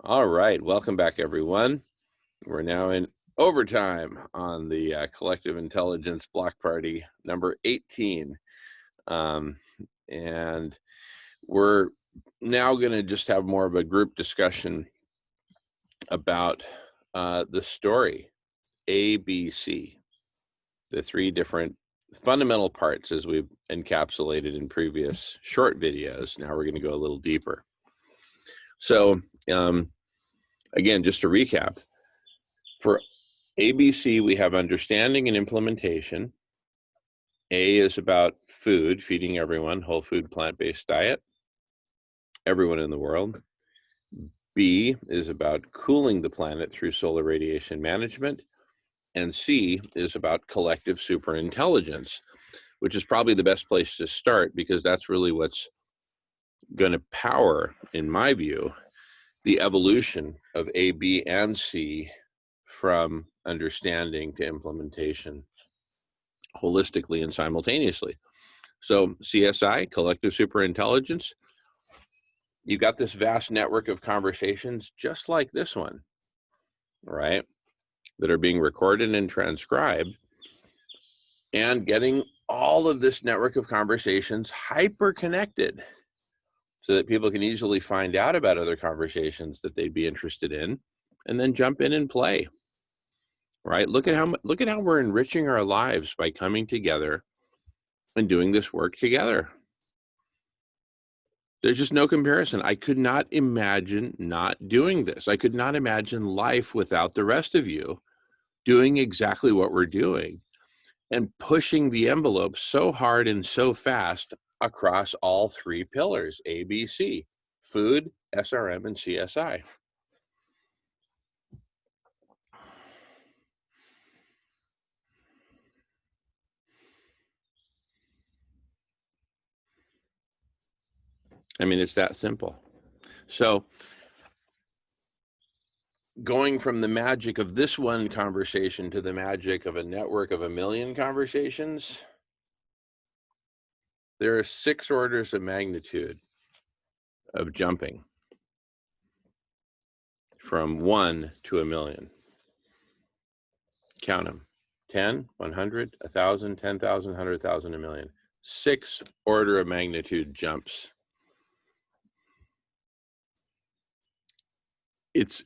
All right, welcome back, everyone. We're now in overtime on the Collective Intelligence Block Party number 18. And we're now going to just have more of a group discussion about the story, ABC, the three different fundamental parts as we've encapsulated in previous short videos. Now we're going to go a little deeper. So, again, just to recap, for ABC, we have understanding and implementation. A is about food, feeding everyone, whole food, plant-based diet, everyone in the world. B is about cooling the planet through solar radiation management. And C is about collective superintelligence, which is probably the best place to start because that's really what's going to power, in my view, the evolution of A, B, and C from understanding to implementation holistically and simultaneously. So CSI, collective superintelligence, you've got this vast network of conversations just like this one, right, that are being recorded and transcribed, and getting all of this network of conversations hyper connected so that people can easily find out about other conversations that they'd be interested in and then jump in and play. Right? Look at how we're enriching our lives by coming together and doing this work together. There's just no comparison. I could not imagine not doing this. I could not imagine life without the rest of you doing exactly what we're doing and pushing the envelope so hard and so fast across all three pillars, ABC, food, SRM, and CSI. I mean, it's that simple. So going from the magic of this one conversation to the magic of a network of 1 million conversations, there are 6 orders of magnitude of jumping from 1 to 1 million. Count them: 10, 100, 1,000, 10,000, 100,000, 1 million. 6 order of magnitude jumps. It's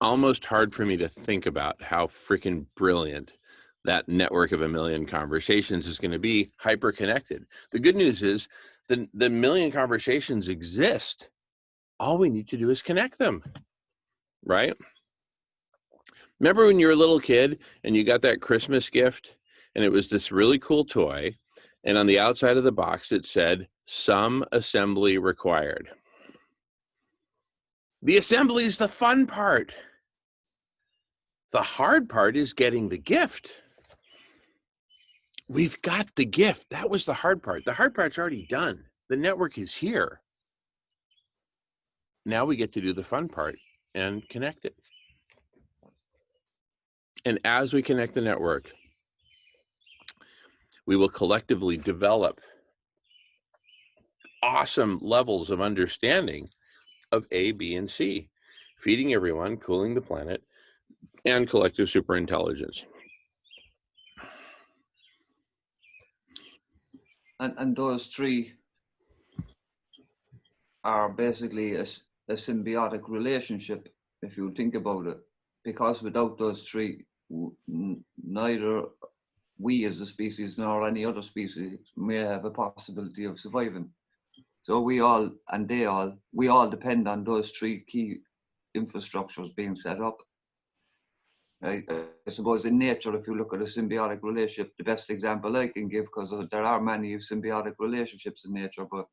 almost hard for me to think about how freaking brilliant that network of 1 million conversations is going to be, hyper connected. The good news is the 1 million conversations exist. All we need to do is connect them, right? Remember when you were a little kid and you got that Christmas gift and it was this really cool toy, and on the outside of the box it said, "Some assembly required." The assembly is the fun part. The hard part is getting the gift. We've got the gift. That was the hard part. The hard part's already done. The network is here. Now we get to do the fun part and connect it. And as we connect the network, we will collectively develop awesome levels of understanding of A, B, and C, feeding everyone, cooling the planet, and collective superintelligence. And those three are basically a symbiotic relationship, if you think about it, because without those three, neither we as a species nor any other species may have a possibility of surviving. So we all depend on those three key infrastructures being set up. I suppose in nature, if you look at a symbiotic relationship, the best example I can give, because there are many symbiotic relationships in nature, but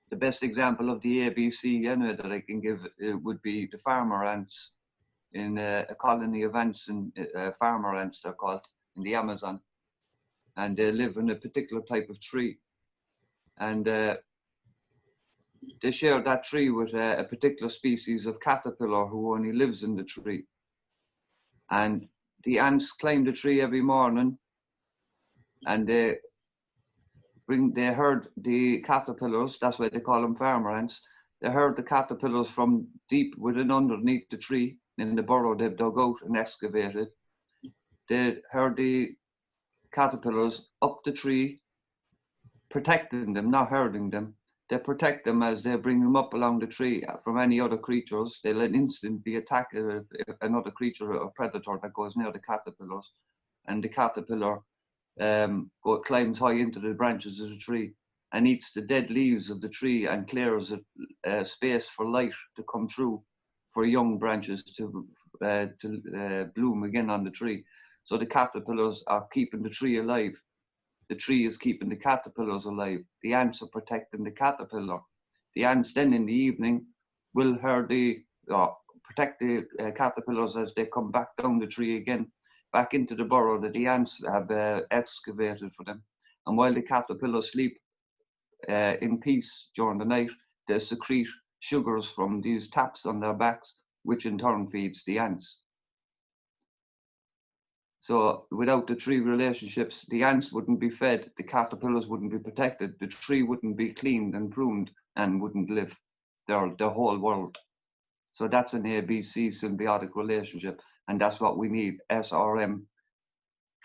the best example of the ABC anyway that I can give would be the farmer ants in a colony of ants, and farmer ants they're called, in the Amazon, and they live in a particular type of tree, and they share that tree with a particular species of caterpillar who only lives in the tree. And the ants climb the tree every morning, and they herd the caterpillars. That's why they call them farmer ants. they heard the caterpillars from deep within underneath the tree in the burrow they've dug out and excavated. They heard the caterpillars up the tree, protecting them, not hurting them. They protect them as they bring them up along the tree from any other creatures. They'll instantly attack if another creature or predator that goes near the caterpillars. And the caterpillar climbs high into the branches of the tree and eats the dead leaves of the tree and clears a space for light to come through for young branches to bloom again on the tree. So the caterpillars are keeping the tree alive. The tree is keeping the caterpillars alive. The ants are protecting the caterpillar. The ants then in the evening will protect the caterpillars as they come back down the tree again, back into the burrow that the ants have excavated for them. And while the caterpillars sleep in peace during the night, they secrete sugars from these taps on their backs, which in turn feeds the ants. So without the tree relationships, the ants wouldn't be fed, the caterpillars wouldn't be protected, the tree wouldn't be cleaned and pruned and wouldn't live the whole world. So that's an ABC symbiotic relationship, and that's what we need, SRM,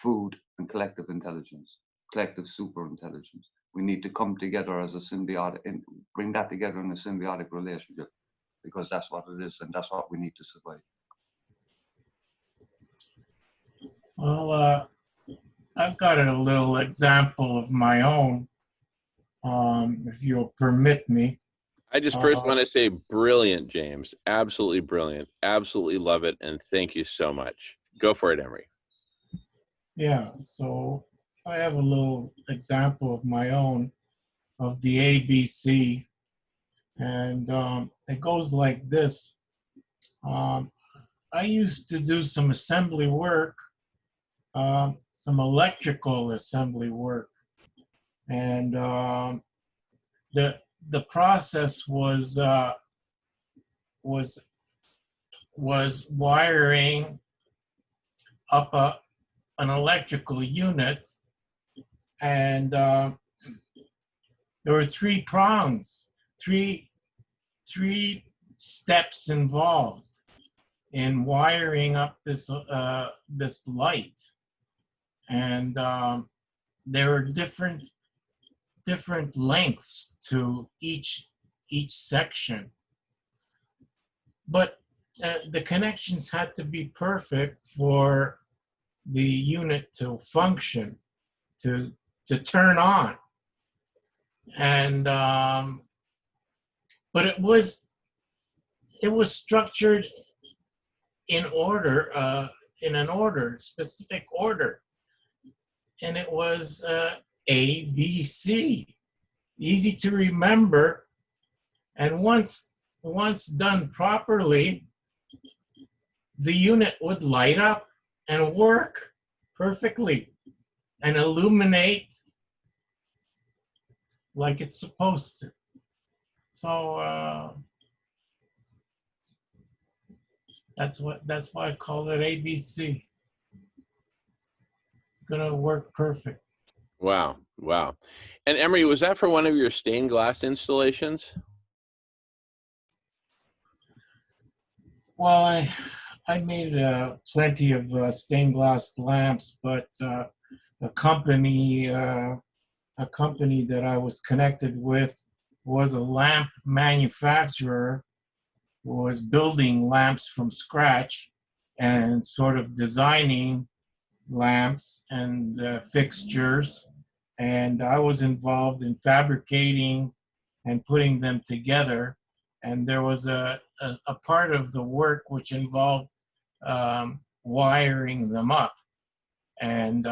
food and collective intelligence, collective super intelligence. We need to come together as a symbiotic, and bring that together in a symbiotic relationship, because that's what it is and that's what we need to survive. Well, I've got a little example of my own, if you'll permit me. I just first want to say brilliant, James. Absolutely brilliant. Absolutely love it. And thank you so much. Go for it, Emery. Yeah, so I have a little example of my own of the ABC, and it goes like this. I used to do some assembly work, some electrical assembly work, and the process was wiring up an electrical unit, and there were three prongs, three steps involved in wiring up this light, and there are different lengths to each section, but the connections had to be perfect for the unit to function, to turn on, and but it was structured in order, in an order, specific order, and it was ABC, easy to remember, and once done properly, the unit would light up and work perfectly and illuminate like it's supposed to. So that's why I call it ABC. Gonna work perfect. Wow. Wow. And Emery, was that for one of your stained glass installations? Well, I made plenty of stained glass lamps, but a company that I was connected with was a lamp manufacturer who was building lamps from scratch and sort of designing lamps and fixtures, and I was involved in fabricating and putting them together. And there was a part of the work which involved wiring them up. And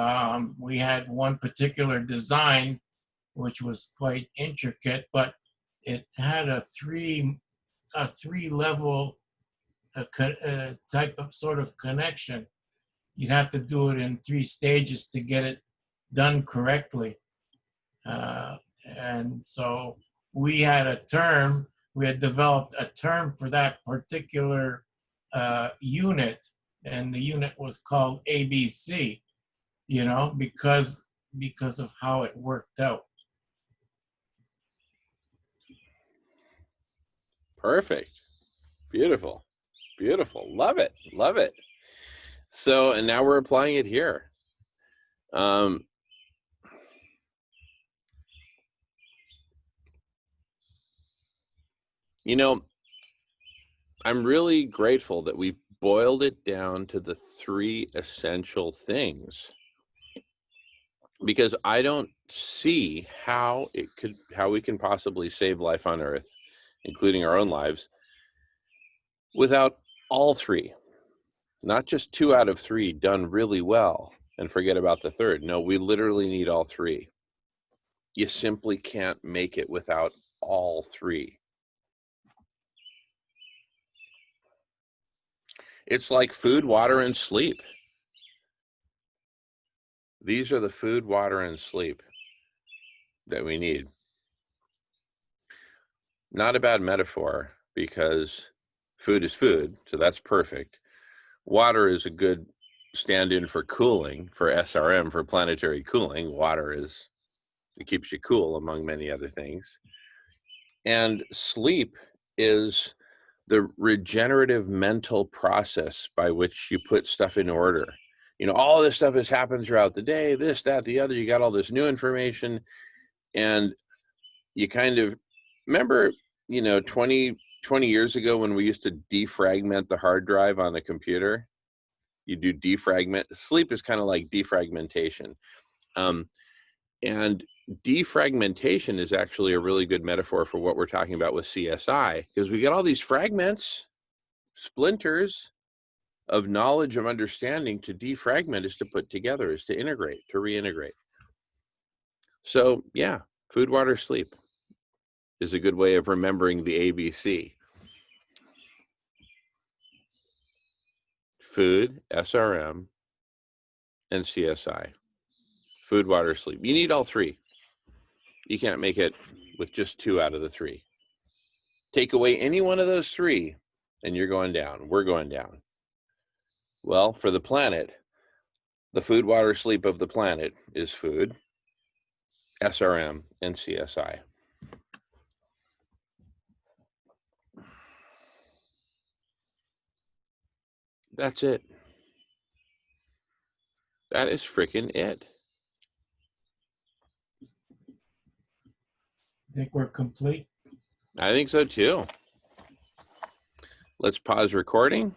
we had one particular design which was quite intricate, but it had a three level type of sort of connection. You'd have to do it in 3 stages to get it done correctly. And so we had developed a term for that particular unit, and the unit was called ABC, because of how it worked out. Perfect. Beautiful. Beautiful. Love it. Love it. So, and now we're applying it here. You know, I'm really grateful that we've boiled it down to the 3 essential things, because I don't see how we can possibly save life on Earth, including our own lives, without all 3. Not just 2 out of 3 done really well and forget about the third. No, we literally need all 3. You simply can't make it without all 3. It's like food, water, and sleep. These are the food, water, and sleep that we need. Not a bad metaphor, because food is food, so that's perfect. Water is a good stand-in for cooling, for SRM, for planetary cooling. Water is, it keeps you cool, among many other things. And sleep is the regenerative mental process by which you put stuff in order. You know, all this stuff has happened throughout the day, this, that, the other. You got all this new information, and you kind of remember, you know, 20 years ago when we used to defragment the hard drive on a computer. You do defragment. Sleep is kind of like defragmentation. And defragmentation is actually a really good metaphor for what we're talking about with CSI, because we got all these fragments, splinters of knowledge, of understanding. To defragment is to put together, is to integrate, to reintegrate. So yeah, food, water, sleep is a good way of remembering the ABC. Food, SRM, and CSI. Food, water, sleep. You need all 3. You can't make it with just 2 out of the 3. Take away any one of those 3, and you're going down. We're going down. Well, for the planet, the food, water, sleep of the planet is food, SRM, and CSI. That's it. That is freaking it. I think we're complete. I think so too. Let's pause recording.